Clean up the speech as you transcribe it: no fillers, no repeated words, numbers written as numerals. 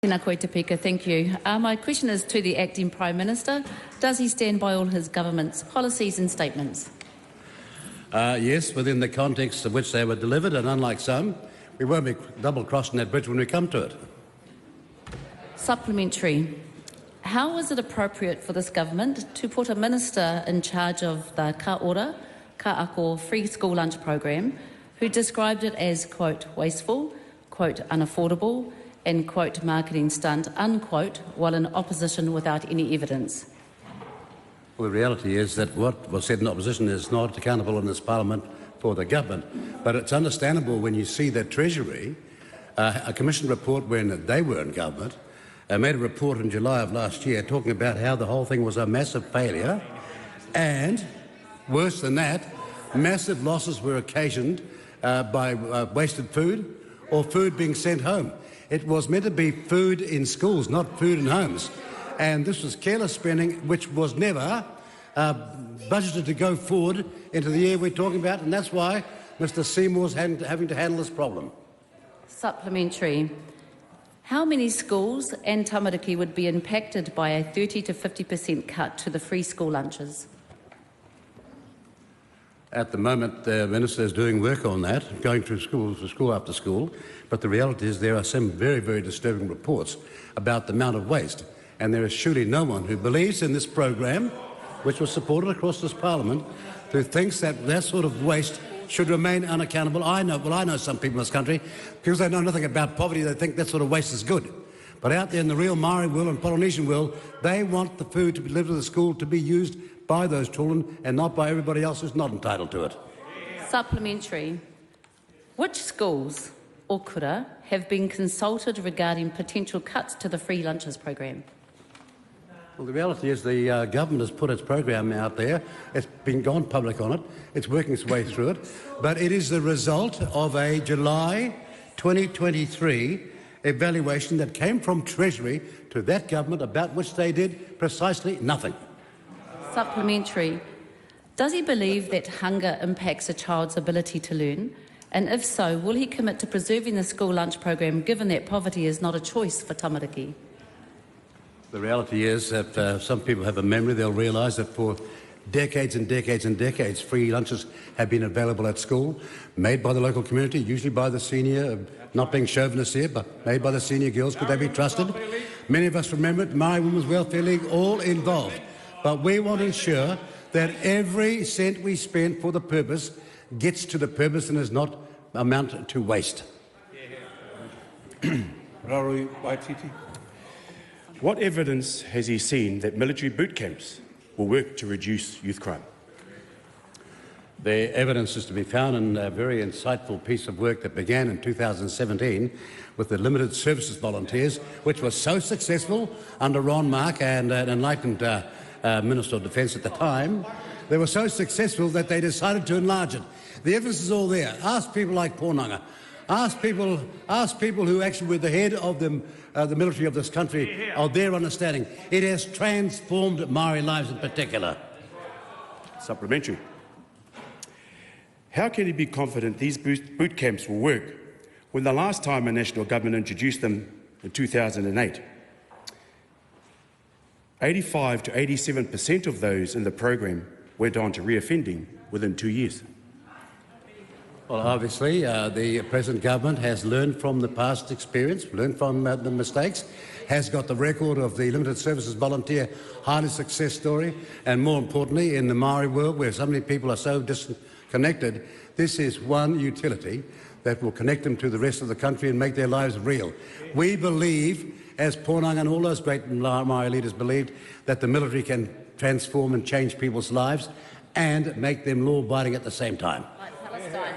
Ngarewa-Packer, thank you. My question is to the Acting Prime Minister. Does he stand by all his government's policies and statements? Yes, within the context of which they were delivered, and unlike some, we won't be double-crossing that bridge when we come to it. Supplementary. How is it appropriate for this government to put a minister in charge of the Ka Ora, Ka Ako free school lunch program who described it as, quote, wasteful, quote, unaffordable, and, quote, marketing stunt, unquote, while in opposition without any evidence? Well, the reality is that what was said in opposition is not accountable in this parliament for the government. But it's understandable when you see that Treasury, a commission report when they were in government, made a report in July of last year talking about how the whole thing was a massive failure, and, worse than that, massive losses were occasioned by wasted food or food being sent home. It was meant to be food in schools, not food in homes. And this was careless spending, which was never budgeted to go forward into the year we're talking about, and that's why Mr Seymour's having to handle this problem. Supplementary. How many schools and tamariki would be impacted by a 30 to 50% cut to the free school lunches? At the moment, the Minister is doing work on that, going through school after school, but the reality is there are some very, very disturbing reports about the amount of waste, and there is surely no one who believes in this program, which was supported across this parliament, who thinks that that sort of waste should remain unaccountable. I know some people in this country, because they know nothing about poverty, they think that sort of waste is good. But out there in the real Maori world and Polynesian world, they want the food to be delivered to the school to be used by those children and not by everybody else who's not entitled to it. Supplementary. Which schools or kura have been consulted regarding potential cuts to the free lunches program? Well, the reality is the government has put its program out there. It's been gone public on it. It's working its way through it. But it is the result of a July 2023 evaluation that came from Treasury to that government, about which they did precisely nothing. Supplementary. Does he believe that hunger impacts a child's ability to learn? And if so, will he commit to preserving the school lunch program, given that poverty is not a choice for tamariki? The reality is that some people have a memory. They'll realise that for decades and decades and decades, free lunches have been available at school, made by the local community, usually by the senior, not being chauvinist here, but made by the senior girls. Could they be trusted? Many of us remember it, Maori Women's Welfare League, all involved. But we want to ensure that every cent we spend for the purpose gets to the purpose and does not amount to waste. Raroi Waititi. What evidence has he seen that military boot camps will work to reduce youth crime? The evidence is to be found in a very insightful piece of work that began in 2017 with the Limited Services Volunteers, which was so successful under Ron Mark and an enlightened Minister of Defence at the time. They were so successful that they decided to enlarge it. The evidence is all there. Ask people like Pōnanga. Ask people who actually were the head of the military of this country, of their understanding. It has transformed Maori lives in particular. Supplementary. How can he be confident these boot camps will work when the last time a national government introduced them in 2008, 85 to 87% of those in the program went on to reoffending within 2 years? Well, obviously, the present government has learned from the past experience, learned from the mistakes, has got the record of the Limited Services Volunteer highly success story, and more importantly, in the Maori world, where so many people are so disconnected, this is one utility that will connect them to the rest of the country and make their lives real. We believe, as Pōnanga and all those great Maori leaders believed, that the military can transform and change people's lives and make them law-abiding at the same time. Like Palestine.